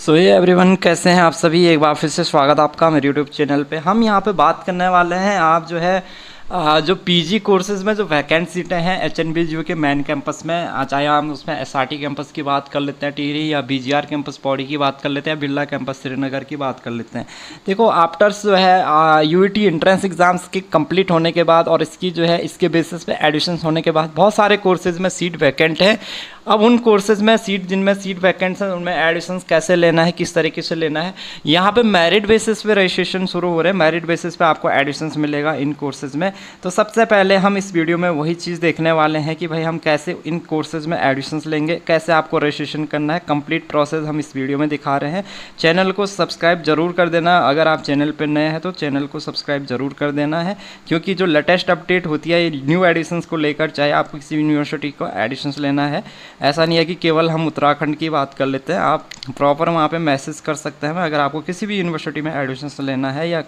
सो ये एवरीवन, कैसे हैं आप सभी। एक बार फिर से स्वागत आपका मेरे यूट्यूब चैनल पे। हम यहाँ पे बात करने वाले हैं आप जो है जो पीजी कोर्सेज़ में जो वैकेंट सीटें हैं एचएनबीयू के मेन कैंपस में, चाहे हम उसमें एसआरटी कैंपस की बात कर लेते हैं टिहरी, या बीजीआर कैंपस पौड़ी की बात कर लेते हैं, बिरला कैंपस श्रीनगर की बात कर लेते हैं। देखो, आफ्टर्स जो है यूईटी एंट्रेंस एग्ज़ाम्स के कंप्लीट होने के बाद और इसकी जो है इसके बेसिस पे एडिशन होने के बाद बहुत सारे कोर्सेज़ में सीट वैकेंट है। अब उन कोर्सेज़ में जिनमें सीट वैकेंट है उनमें एडिशंस कैसे लेना है, किस तरीके से लेना है। यहाँ पे मेरिट बेसिस पे रजिस्ट्रेशन शुरू हो रहे हैं, मेरिट बेसिस पे आपको एडिशंस मिलेगा इन कोर्सेज़ में। तो सबसे पहले हम इस वीडियो में वही चीज़ देखने वाले हैं कि भाई हम कैसे इन कोर्सेज़ में एडिशंस लेंगे, कैसे आपको रजिस्ट्रेशन करना है। कंप्लीट प्रोसेस हम इस वीडियो में दिखा रहे हैं। चैनल को सब्सक्राइब जरूर कर देना, अगर आप चैनल पर नए हैं तो चैनल को सब्सक्राइब जरूर कर देना है, क्योंकि जो लेटेस्ट अपडेट होती है न्यू एडिशंस को लेकर, चाहे आपको किसी यूनिवर्सिटी को एडिशंस लेना है, ऐसा नहीं है कि केवल हम उत्तराखंड की बात कर लेते हैं। आप प्रॉपर वहाँ पे मैसेज कर सकते हैं। अगर आपको किसी भी यूनिवर्सिटी में एडमिशन्स लेना है या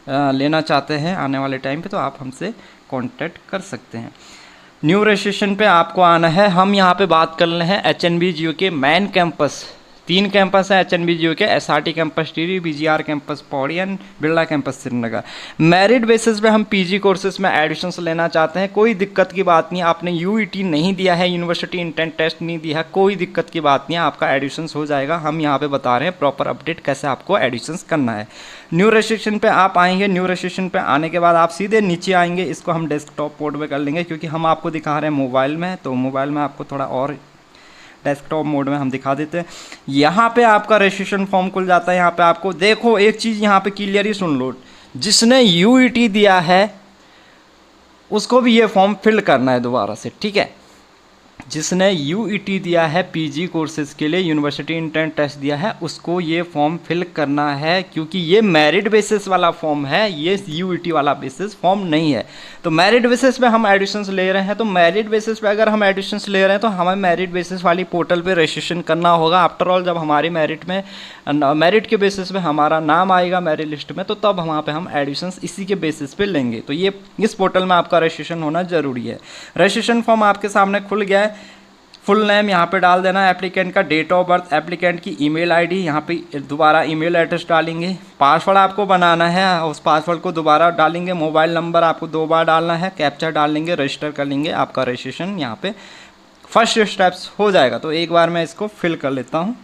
लेना चाहते हैं आने वाले टाइम पे, तो आप हमसे कांटेक्ट कर सकते हैं। न्यू रजिस्ट्रेशन पे आपको आना है। हम यहाँ पे बात कर रहे हैं एचएनबीयू के मेन कैंपस। 3 कैंपस है एचएनबीयू के, SRT campus Tehri, BGR campus Pauri and Birla campus Srinagar. Merit basis पे हम पीजी कोर्सेज में एडमिशन्स लेना चाहते हैं। कोई दिक्कत की बात नहीं, आपने यूईटी नहीं दिया है, यूनिवर्सिटी इंटेंट टेस्ट नहीं दिया है, कोई दिक्कत की बात नहीं है, आपका एडमिशन्स हो जाएगा। हम यहाँ पे बता रहे हैं प्रॉपर अपडेट कैसे आपको एडमिशन्स करना है। न्यू रजिस्ट्रेशन पे आप आएंगे, न्यू रजिस्ट्रेशन पे आने के बाद आप सीधे नीचे आएंगे। इसको हम डेस्कटॉप मोड में कर लेंगे, क्योंकि हम आपको दिखा रहे हैं मोबाइल में, तो मोबाइल में आपको थोड़ा और डेस्कटॉप मोड में हम दिखा देते हैं। यहाँ पे आपका रजिस्ट्रेशन फॉर्म खुल जाता है। यहाँ पे आपको देखो एक चीज़ यहाँ पे क्लियरली सुन लो, जिसने यूईटी दिया है उसको भी ये फॉर्म फिल करना है दोबारा से, ठीक है। जिसने यूईटी दिया है पीजी कोर्सेज के लिए, यूनिवर्सिटी इंटेंट टेस्ट दिया है, उसको ये फॉर्म फिल करना है, क्योंकि ये मेरिट बेसिस वाला फॉर्म है, ये यूईटी वाला बेसिस फॉर्म नहीं है। तो मेरिट बेसिस पे हम एडमिशन्स ले रहे हैं, तो मेरिट बेसिस पे अगर हम एडमिशन्स ले रहे हैं तो हमें मेरिट बेसिस वाली पोर्टल पे रजिस्ट्रेशन करना होगा। आफ्टर ऑल जब हमारी मेरिट के बेसिस पे हमारा नाम आएगा मेरिट लिस्ट में, तो तब वहाँ पे हम एडमिशन्स इसी के बेसिस पे लेंगे। तो ये इस पोर्टल में आपका रजिस्ट्रेशन होना ज़रूरी है। रजिस्ट्रेशन फॉर्म आपके सामने खुल गया है। फुल नेम यहाँ पे डाल देना, एप्लीकेंट का डेट ऑफ बर्थ, एप्लीकेंट की ईमेल आईडी, यहाँ पे दोबारा ईमेल एड्रेस डालेंगे। पासवर्ड आपको बनाना है, उस पासवर्ड को दोबारा डालेंगे। मोबाइल नंबर आपको 2 बार डालना है, कैप्चा डालेंगे, रजिस्टर कर लेंगे। आपका रजिस्ट्रेशन यहाँ पे फर्स्ट स्टेप्स हो जाएगा। तो एक बार मैं इसको फिल कर लेता हूँ।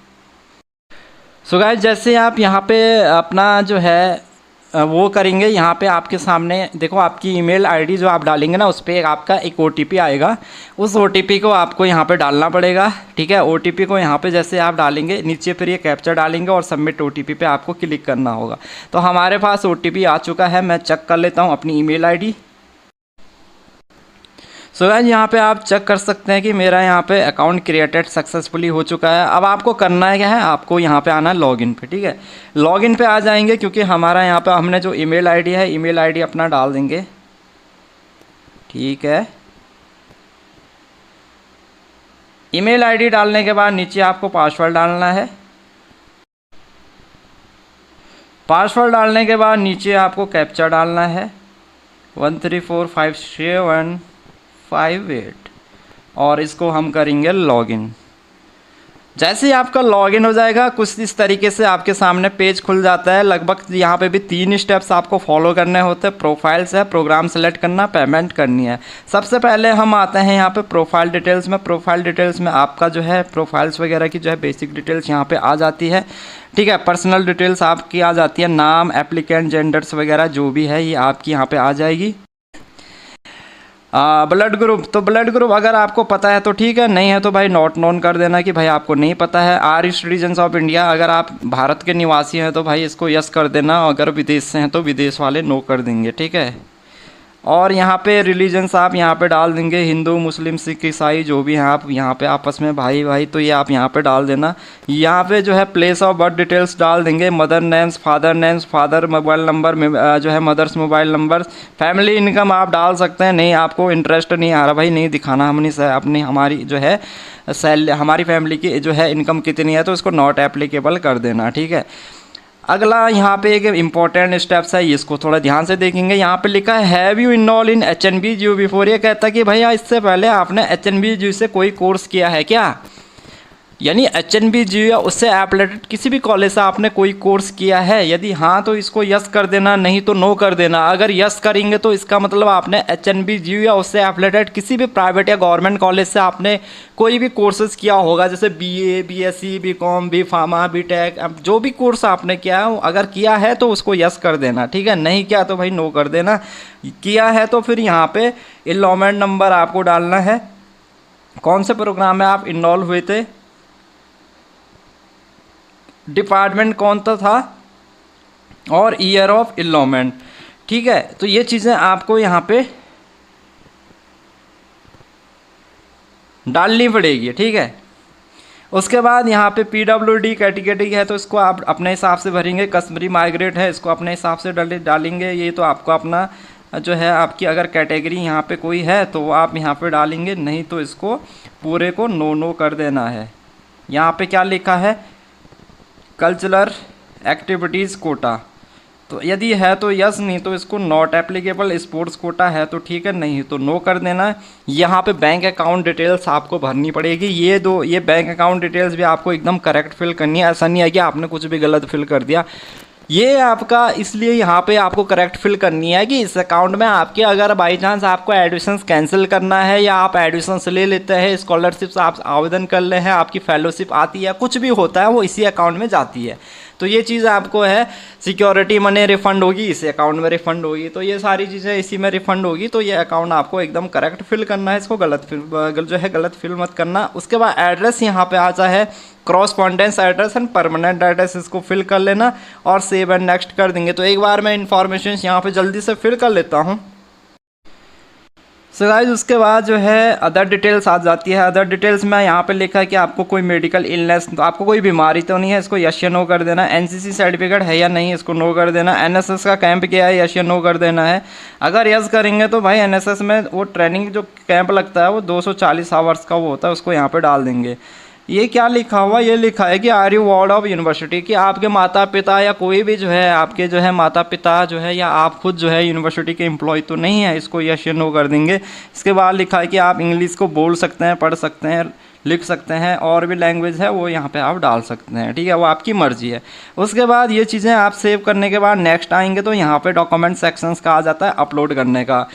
सो गाइस, जैसे आप यहाँ पे अपना जो है वो करेंगे, यहाँ पे आपके सामने देखो आपकी ईमेल आईडी जो आप डालेंगे ना, उस पर आपका एक ओटीपी आएगा। उस ओटीपी को आपको यहाँ पे डालना पड़ेगा, ठीक है। ओटीपी को यहाँ पे जैसे आप डालेंगे, नीचे फिर ये कैप्चा डालेंगे और सबमिट ओटीपी पे आपको क्लिक करना होगा। तो हमारे पास ओटीपी आ चुका है, मैं चेक कर लेता हूँ अपनी ईमेल आईडी। सो गाइस, यहाँ पे आप चेक कर सकते हैं कि मेरा यहाँ पे अकाउंट क्रिएटेड सक्सेसफुली हो चुका है। अब आपको करना है क्या है, आपको यहाँ पे आना है लॉगिन पे, ठीक है। लॉगिन पे आ जाएंगे, क्योंकि हमारा यहाँ पे हमने जो ईमेल आईडी है, ईमेल आईडी अपना डाल देंगे, ठीक है। ईमेल आईडी डालने के बाद नीचे आपको पासवर्ड डालना है। पासवर्ड डालने के बाद नीचे आपको कैप्चा डालना है 134578 और इसको हम करेंगे लॉगिन। जैसे ही आपका लॉगिन हो जाएगा, कुछ इस तरीके से आपके सामने पेज खुल जाता है। लगभग यहाँ पे भी 3 स्टेप्स आपको फॉलो करने होते हैं। प्रोफाइल से प्रोग्राम सेलेक्ट करना, पेमेंट करनी है। सबसे पहले हम आते हैं यहाँ पे प्रोफाइल डिटेल्स में। प्रोफाइल डिटेल्स में आपका जो है प्रोफाइल्स वगैरह की जो है बेसिक डिटेल्स यहाँ पे आ जाती है, ठीक है। पर्सनल डिटेल्स आपकी आ जाती है, नाम, एप्लीकेंट, जेंडर्स वगैरह जो भी है ये आपकी यहाँ पे आ जाएगी। ब्लड ग्रुप, तो ब्लड ग्रुप अगर आपको पता है तो ठीक है, नहीं है तो भाई नोट नोन कर देना कि भाई आपको नहीं पता है। Are you citizens of India, अगर आप भारत के निवासी हैं तो भाई इसको यस कर देना, अगर विदेश से हैं तो विदेश वाले नो कर देंगे, ठीक है। और यहाँ पे रिलीजन्स आप यहाँ पे डाल देंगे, हिंदू, मुस्लिम, सिख, ईसाई जो भी हैं आप यहाँ पे आपस में भाई भाई, तो ये आप यहाँ पे डाल देना। यहाँ पे जो है प्लेस ऑफ बर्थ डिटेल्स डाल देंगे, mother names, father mobile number जो है mother's mobile number. Family income आप डाल सकते हैं, नहीं आपको इंटरेस्ट नहीं आ रहा भाई, नहीं दिखाना हमने अपनी हमारी जो है हमारी फैमिली की जो है इनकम कितनी है, तो इसको नॉट एप्लीकेबल कर देना, ठीक है। अगला यहाँ पे एक इम्पॉर्टेंट स्टेप्स है, इसको थोड़ा ध्यान से देखेंगे। यहाँ पे लिखा है have you enrol in HNBU before. ये कहता है कि भैया इससे पहले आपने एचएनबीयू से कोई कोर्स किया है क्या। यानी HNBGU या उससे एफिलिएटेड किसी भी कॉलेज से आपने कोई कोर्स किया है, यदि हाँ तो इसको यस कर देना, नहीं तो नो कर देना। अगर यस करेंगे तो इसका मतलब आपने HNBGU या उससे एफिलिएटेड किसी भी प्राइवेट या गवर्नमेंट कॉलेज से आपने कोई भी कोर्सेज किया होगा, जैसे BA, BSc, BCom, B.Pharma, B.Tech, जो भी कोर्स आपने किया है, अगर किया है तो उसको यस कर देना, ठीक है। नहीं किया तो भाई नो कर देना। किया है तो फिर यहाँ पे इनरोलमेंट नंबर आपको डालना है, कौन से प्रोग्राम में आप इनरोल हुए थे, डिपार्टमेंट कौन सा था, और ईयर ऑफ इनरोलमेंट, ठीक है। तो ये चीज़ें आपको यहाँ पे डालनी पड़ेगी, ठीक है। उसके बाद यहाँ पे PWD कैटेगरी है तो इसको आप अपने हिसाब से भरेंगे। कश्मीरी माइग्रेट है, इसको अपने हिसाब से डालेंगे। ये तो आपको अपना जो है, आपकी अगर कैटेगरी यहाँ पे कोई है तो वो आप यहाँ पे डालेंगे, नहीं तो इसको पूरे को नो कर देना है। यहाँ पे क्या लिखा है, कल्चरल एक्टिविटीज़ कोटा, तो यदि है तो यस, नहीं तो इसको नॉट एप्लीकेबल। स्पोर्ट्स कोटा है तो ठीक है, नहीं तो नो कर देना है। यहाँ पे बैंक अकाउंट डिटेल्स आपको भरनी पड़ेगी। ये बैंक अकाउंट डिटेल्स भी आपको एकदम करेक्ट फिल करनी है। ऐसा नहीं है कि आपने कुछ भी गलत फिल कर दिया। ये आपका इसलिए यहाँ पे आपको करेक्ट फिल करनी है कि इस अकाउंट में आपके अगर बाई चांस आपको एडमिशन्स कैंसिल करना है या आप एडमिशन्स ले लेते हैं, स्कॉलरशिप्स आप आवेदन कर ले हैं, आपकी फेलोशिप आती है, कुछ भी होता है वो इसी अकाउंट में जाती है। तो ये चीज़ आपको है, सिक्योरिटी मनी रिफ़ंड होगी इसी अकाउंट में रिफ़ंड होगी, तो ये सारी चीज़ें इसी में रिफ़ंड होगी। तो ये अकाउंट आपको एकदम करेक्ट फिल करना है, इसको गलत फिल मत करना। उसके बाद एड्रेस यहाँ पे आता है, क्रॉसपॉन्डेंस एड्रेस एंड परमानेंट एड्रेस, इसको फिल कर लेना और सेव एंड नेक्स्ट कर देंगे। तो एक बार मैं इन्फॉर्मेशन यहाँ पे जल्दी से फिल कर लेता हूँ। सो गाइस, उसके बाद जो है अदर डिटेल्स आ जाती है। अदर डिटेल्स में यहाँ पे लिखा है कि आपको कोई मेडिकल इलनेस, तो आपको कोई बीमारी तो नहीं है, इसको यस या नो कर देना। NCC सर्टिफिकेट है या नहीं, इसको नो कर देना। NSS का कैंप किया है, यस या नो कर देना है। अगर यस करेंगे तो भाई NSS में वो ट्रेनिंग जो कैंप लगता है वो 240 आवर्स का वो होता है, उसको यहाँ पर डाल देंगे। ये क्या लिखा हुआ, ये लिखा है कि are you ward of university, कि आपके माता पिता या कोई भी जो है आपके जो है माता पिता जो है या आप खुद जो है यूनिवर्सिटी के एम्प्लॉय तो नहीं है, इसको यस या नो कर देंगे। इसके बाद लिखा है कि आप इंग्लिश को बोल सकते हैं, पढ़ सकते हैं, लिख सकते हैं, और भी लैंग्वेज है वो यहाँ पे आप डाल सकते हैं, ठीक है, वो आपकी मर्जी है। उसके बाद ये चीज़ें आप सेव करने के बाद नेक्स्ट आएंगे तो यहाँ पे डॉक्यूमेंट सेक्शंस का आ जाता है अपलोड करने का।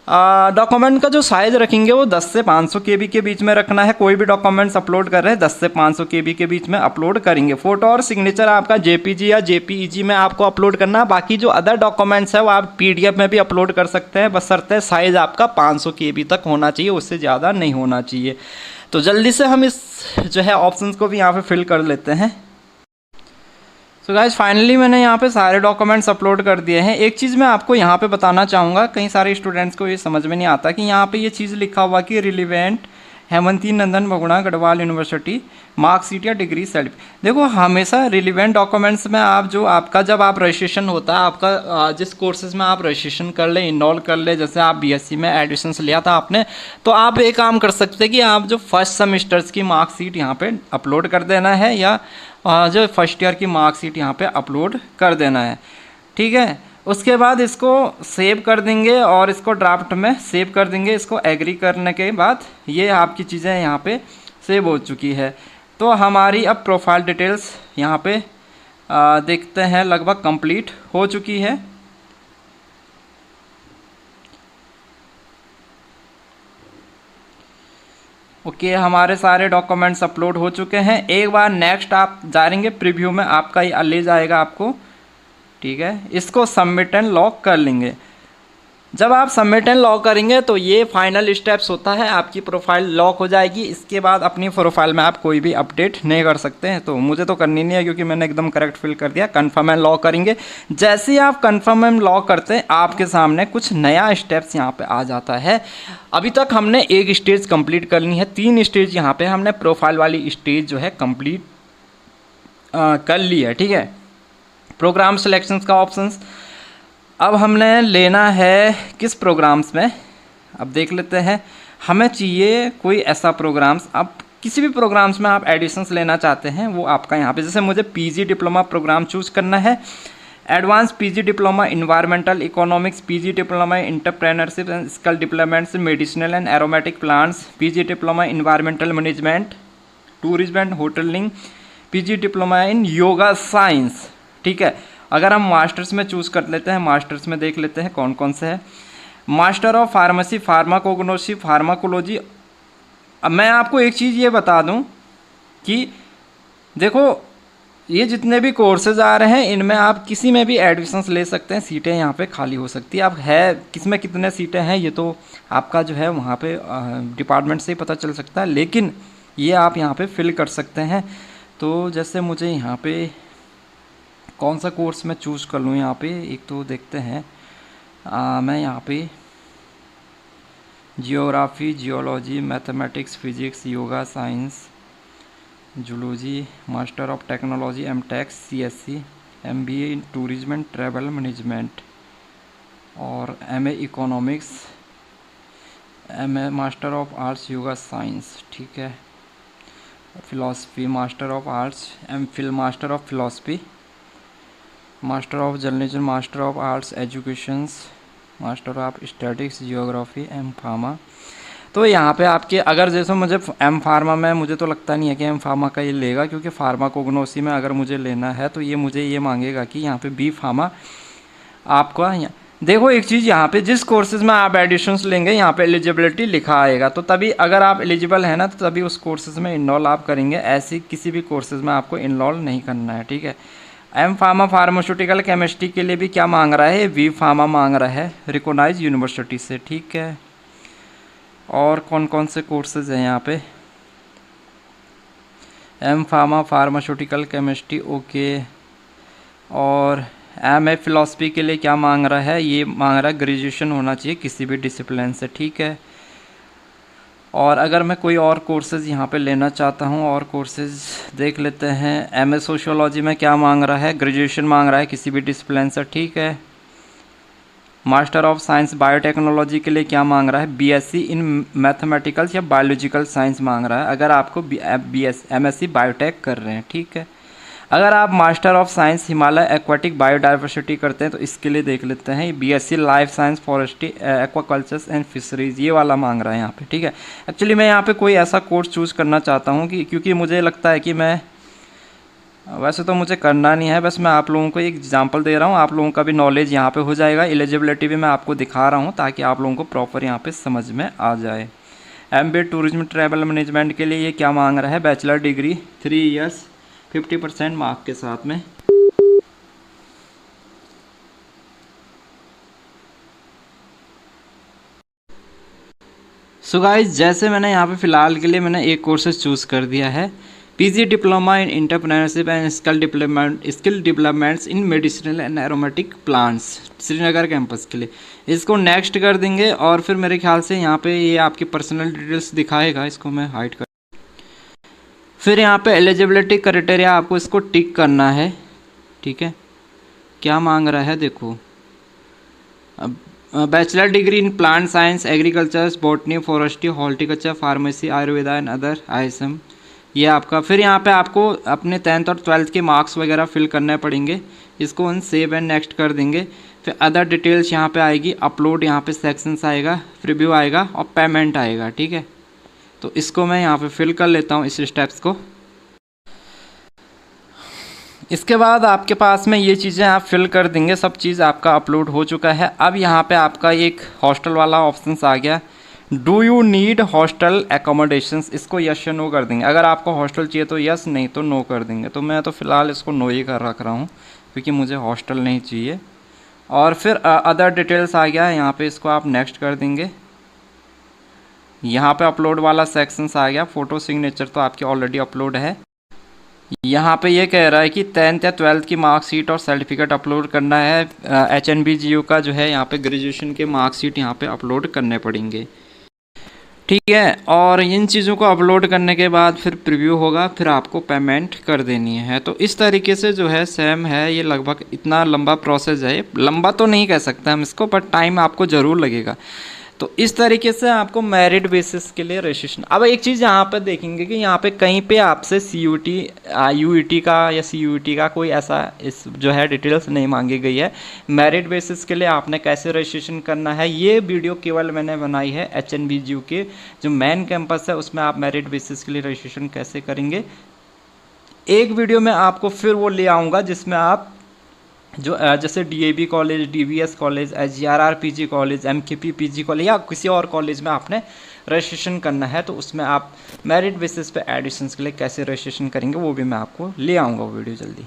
डॉक्यूमेंट का जो साइज़ रखेंगे वो 10 से 500 KB के बीच में रखना है। कोई भी डॉक्यूमेंट्स अपलोड कर रहे हैं 10 से 500 KB के बीच में अपलोड करेंगे। फ़ोटो और सिग्नेचर आपका JPG या JPEG में आपको अपलोड करना है। बाकी जो अदर डॉक्यूमेंट्स है वो आप PDF में भी अपलोड कर सकते हैं, बशर्ते साइज़ आपका 500 KB तक होना चाहिए, उससे ज़्यादा नहीं होना चाहिए। तो जल्दी से हम इस जो है ऑप्शंस को भी यहाँ पर फिल कर लेते हैं। सो गाइस, फाइनली मैंने यहाँ पे सारे डॉक्यूमेंट्स अपलोड कर दिए हैं। एक चीज़ मैं आपको यहाँ पे बताना चाहूँगा, कई सारे स्टूडेंट्स को ये समझ में नहीं आता कि यहाँ पे ये चीज़ लिखा हुआ कि relevant Hemanti Nandan Bahuguna Garhwal university marksheet या डिग्री सर्टिफिकेट। देखो, हमेशा रिलीवेंट डॉक्यूमेंट्स में आप जो आपका जब आप रजिस्ट्रेशन होता है, आपका जिस कोर्सेज में आप रजिस्ट्रेशन कर ले, इनरोल कर ले, जैसे आप BSc में एडमिशन्स लिया था आपने, तो आप एक काम कर सकते हैं कि आप जो फर्स्ट सेमेस्टर्स की मार्कशीट यहाँ पे अपलोड कर देना है, या जो फर्स्ट ईयर की मार्कशीट यहाँ पे अपलोड कर देना है, ठीक है। उसके बाद इसको सेव कर देंगे और इसको ड्राफ्ट में सेव कर देंगे। इसको एग्री करने के बाद ये आपकी चीज़ें यहाँ पे सेव हो चुकी है। तो हमारी अब प्रोफाइल डिटेल्स यहाँ पे देखते हैं लगभग कंप्लीट हो चुकी है। ओके, हमारे सारे डॉक्यूमेंट्स अपलोड हो चुके हैं। एक बार नेक्स्ट आप जाएंगे प्रीव्यू में, आपका ये ले जाएगा आपको, ठीक है। इसको सबमिट एंड लॉक कर लेंगे। जब आप सबमिट एंड लॉक करेंगे तो ये फाइनल स्टेप्स होता है, आपकी प्रोफाइल लॉक हो जाएगी। इसके बाद अपनी प्रोफाइल में आप कोई भी अपडेट नहीं कर सकते हैं। तो मुझे तो करनी नहीं है क्योंकि मैंने एकदम करेक्ट फिल कर दिया। कन्फर्म एंड लॉक करेंगे। जैसे ही आप कन्फर्म एंड लॉक करते हैं, आपके सामने कुछ नया स्टेप्स यहाँ पे आ जाता है। अभी तक हमने एक स्टेज कंप्लीट कर ली है, 3 स्टेज यहाँ पे हमने प्रोफाइल वाली स्टेज जो है कंप्लीट कर ली है, ठीक है। प्रोग्राम सिलेक्शंस का ऑप्शंस अब हमने लेना है किस प्रोग्राम्स में, अब देख लेते हैं। हमें चाहिए कोई ऐसा प्रोग्राम्स, अब किसी भी प्रोग्राम्स में आप एडिशंस लेना चाहते हैं वो आपका यहाँ पे, जैसे मुझे PG डिप्लोमा प्रोग्राम चूज़ करना है। Advance PG diploma environmental economics, PG diploma entrepreneurship and skill development, medicinal and aromatic plants, PG diploma environmental management tourism and होटलिंग, PG diploma in yoga science. ठीक है, अगर हम मास्टर्स में चूज़ कर लेते हैं, मास्टर्स में देख लेते हैं कौन कौन से है। Master of pharmacy, pharmacognosy, pharmacology. अब मैं आपको एक चीज़ ये बता दूं कि देखो ये जितने भी कोर्सेज आ रहे हैं इनमें आप किसी में भी एडमिशन्स ले सकते हैं, सीटें यहाँ पे खाली हो सकती है। अब है किसमें कितने सीटें हैं ये तो आपका जो है वहाँ पे डिपार्टमेंट से ही पता चल सकता है, लेकिन ये आप यहाँ पे फिल कर सकते हैं। तो जैसे मुझे यहाँ पे कौन सा कोर्स मैं चूज़ कर लूँ, यहाँ पे एक तो देखते हैं मैं यहाँ पे geography, geology, mathematics, physics, yoga science, zoology, master of technology, MTech, CSC, MBA in tourism and travel management और MA economics, MA master of arts yoga science. ठीक है, philosophy, master of arts, MPhil master of philosophy, master of journalism, master of arts educations, master of statics, geography, M pharma. तो यहाँ पे आपके अगर जैसे मुझे एम फार्मा में मुझे तो लगता नहीं है कि एम फार्मा का ये लेगा, क्योंकि फार्माकोग्नोसी में अगर मुझे लेना है तो ये मुझे ये मांगेगा कि यहाँ पे बी फार्मा आपका। देखो एक चीज़ यहाँ पे जिस कोर्सेज में आप एडिशंस लेंगे यहाँ पे एलिजिबिलिटी लिखा आएगा, तो तभी अगर आप एलिजिबल है ना तो तभी उस कोर्सेज में इनरोल आप करेंगे, ऐसी किसी भी कोर्सेज में आपको इनरोल नहीं करना है। ठीक है, एम फार्मा फार्मास्यूटिकल केमिस्ट्री के लिए भी क्या मांग रहा है, वी फार्मा मांग रहा है रिकॉग्नाइज यूनिवर्सिटी से। ठीक है, और कौन कौन से कोर्सेज हैं यहाँ पे, M pharma pharmaceutical chemistry, okay. और एम ए फिलॉसफी के लिए क्या मांग रहा है, ये मांग रहा है ग्रेजुएशन होना चाहिए किसी भी डिसिप्लिन से। ठीक है, और अगर मैं कोई और कोर्सेज यहाँ पे लेना चाहता हूँ, और कोर्सेज देख लेते हैं। एम ए सोशियोलॉजी में क्या मांग रहा है, ग्रेजुएशन मांग रहा है किसी भी डिसिप्लिन से। ठीक है, मास्टर ऑफ साइंस बायोटेक्नोलॉजी के लिए क्या मांग रहा है, बीएससी इन मैथमेटिकल्स या बायोलॉजिकल साइंस मांग रहा है, अगर आपको एमएससी बायोटेक कर रहे हैं। ठीक है, अगर आप master of science Himalaya aquatic biodiversity करते हैं तो इसके लिए देख लेते हैं, BSc life science forestry aquacultures and fisheries, ये वाला मांग रहा है यहाँ पे। ठीक है, एक्चुअली मैं यहाँ पे कोई ऐसा कोर्स चूज़ करना चाहता हूँ कि क्योंकि मुझे लगता है कि मैं वैसे तो मुझे करना नहीं है, बस मैं आप लोगों को एक एग्जांपल दे रहा हूँ, आप लोगों का भी नॉलेज यहाँ पे हो जाएगा। एलिजिबिलिटी भी मैं आपको दिखा रहा हूँ ताकि आप लोगों को प्रॉपर यहाँ पे समझ में आ जाए। एमबीए टूरिज्म ट्रैवल मैनेजमेंट के लिए ये क्या मांग रहा है, बैचलर डिग्री 3 इयर्स 50% मार्क के साथ में। सो गाइस, जैसे मैंने यहाँ पे फ़िलहाल के लिए मैंने एक कोर्सेज चूज़ कर दिया है, PG diploma in entrepreneurship and skill developments in medicinal and aromatic plants, Srinagar campus के लिए। इसको नेक्स्ट कर देंगे और फिर मेरे ख्याल से यहाँ पे ये आपकी पर्सनल डिटेल्स दिखाएगा, इसको मैं हाइड कर। फिर यहाँ पे एलिजिबिलिटी क्राइटेरिया आपको इसको टिक करना है। ठीक है, क्या मांग रहा है देखो, अब bachelor degree in plant science, agriculture, botany, forestry, horticulture, pharmacy, Ayurveda and other ISM, ये आपका। फिर यहाँ पे आपको अपने 10th और 12th के मार्क्स वगैरह फिल करने पड़ेंगे, इसको हम सेव एंड नेक्स्ट कर देंगे। फिर अदर डिटेल्स यहाँ पे आएगी, अपलोड यहाँ पे सेक्शंस आएगा, प्रीव्यू आएगा और पेमेंट आएगा। ठीक है, तो इसको मैं यहाँ पे फिल कर लेता हूँ इस स्टेप्स को। इसके बाद आपके पास में ये चीज़ें आप फिल कर देंगे, सब चीज़ आपका अपलोड हो चुका है। अब यहाँ पे आपका एक हॉस्टल वाला ऑप्शन आ गया, do you need hostel accommodations, इसको यस या नो कर देंगे। अगर आपको हॉस्टल चाहिए तो यस, नहीं तो नो कर देंगे। तो मैं तो फ़िलहाल इसको नो ही कर रख रहा हूँ क्योंकि मुझे हॉस्टल नहीं चाहिए। और फिर अदर डिटेल्स आ गया है, यहाँ पे इसको आप नेक्स्ट कर देंगे। यहाँ पे अपलोड वाला सेक्शंस आ गया, फ़ोटो सिग्नेचर तो आपकी ऑलरेडी अपलोड है। यहाँ पे ये कह रहा है कि 10th या 12th की मार्कशीट और सर्टिफिकेट अपलोड करना है। HNBGU का जो है यहाँ पे ग्रेजुएशन के मार्कशीट यहाँ पे अपलोड करने पड़ेंगे। ठीक है, और इन चीज़ों को अपलोड करने के बाद फिर प्रीव्यू होगा, फिर आपको पेमेंट कर देनी है। तो इस तरीके से जो है सेम है, ये लगभग इतना लंबा प्रोसेस है। लंबा तो नहीं कह सकते हम इसको, पर टाइम आपको ज़रूर लगेगा। तो इस तरीके से आपको मेरिट बेसिस के लिए रजिस्ट्रेशन। अब एक चीज़ यहाँ पर देखेंगे कि यहाँ पे कहीं पे आपसे CUT UET का या CUET का कोई ऐसा इस जो है डिटेल्स नहीं मांगी गई है। मेरिट बेसिस के लिए आपने कैसे रजिस्ट्रेशन करना है ये वीडियो केवल मैंने बनाई है HNBGU के जो मेन कैंपस है उसमें आप मेरिट बेसिस के लिए रजिस्ट्रेशन कैसे करेंगे। एक वीडियो में आपको फिर वो ले आऊँगा जिसमें आप जो जैसे DAV college, DVS college, SGRR PG college, MKP PG college या किसी और कॉलेज में आपने रजिस्ट्रेशन करना है तो उसमें आप मेरिट बेसिस पे एडिशंस के लिए कैसे रजिस्ट्रेशन करेंगे वो भी मैं आपको ले आऊँगा वो वीडियो जल्दी।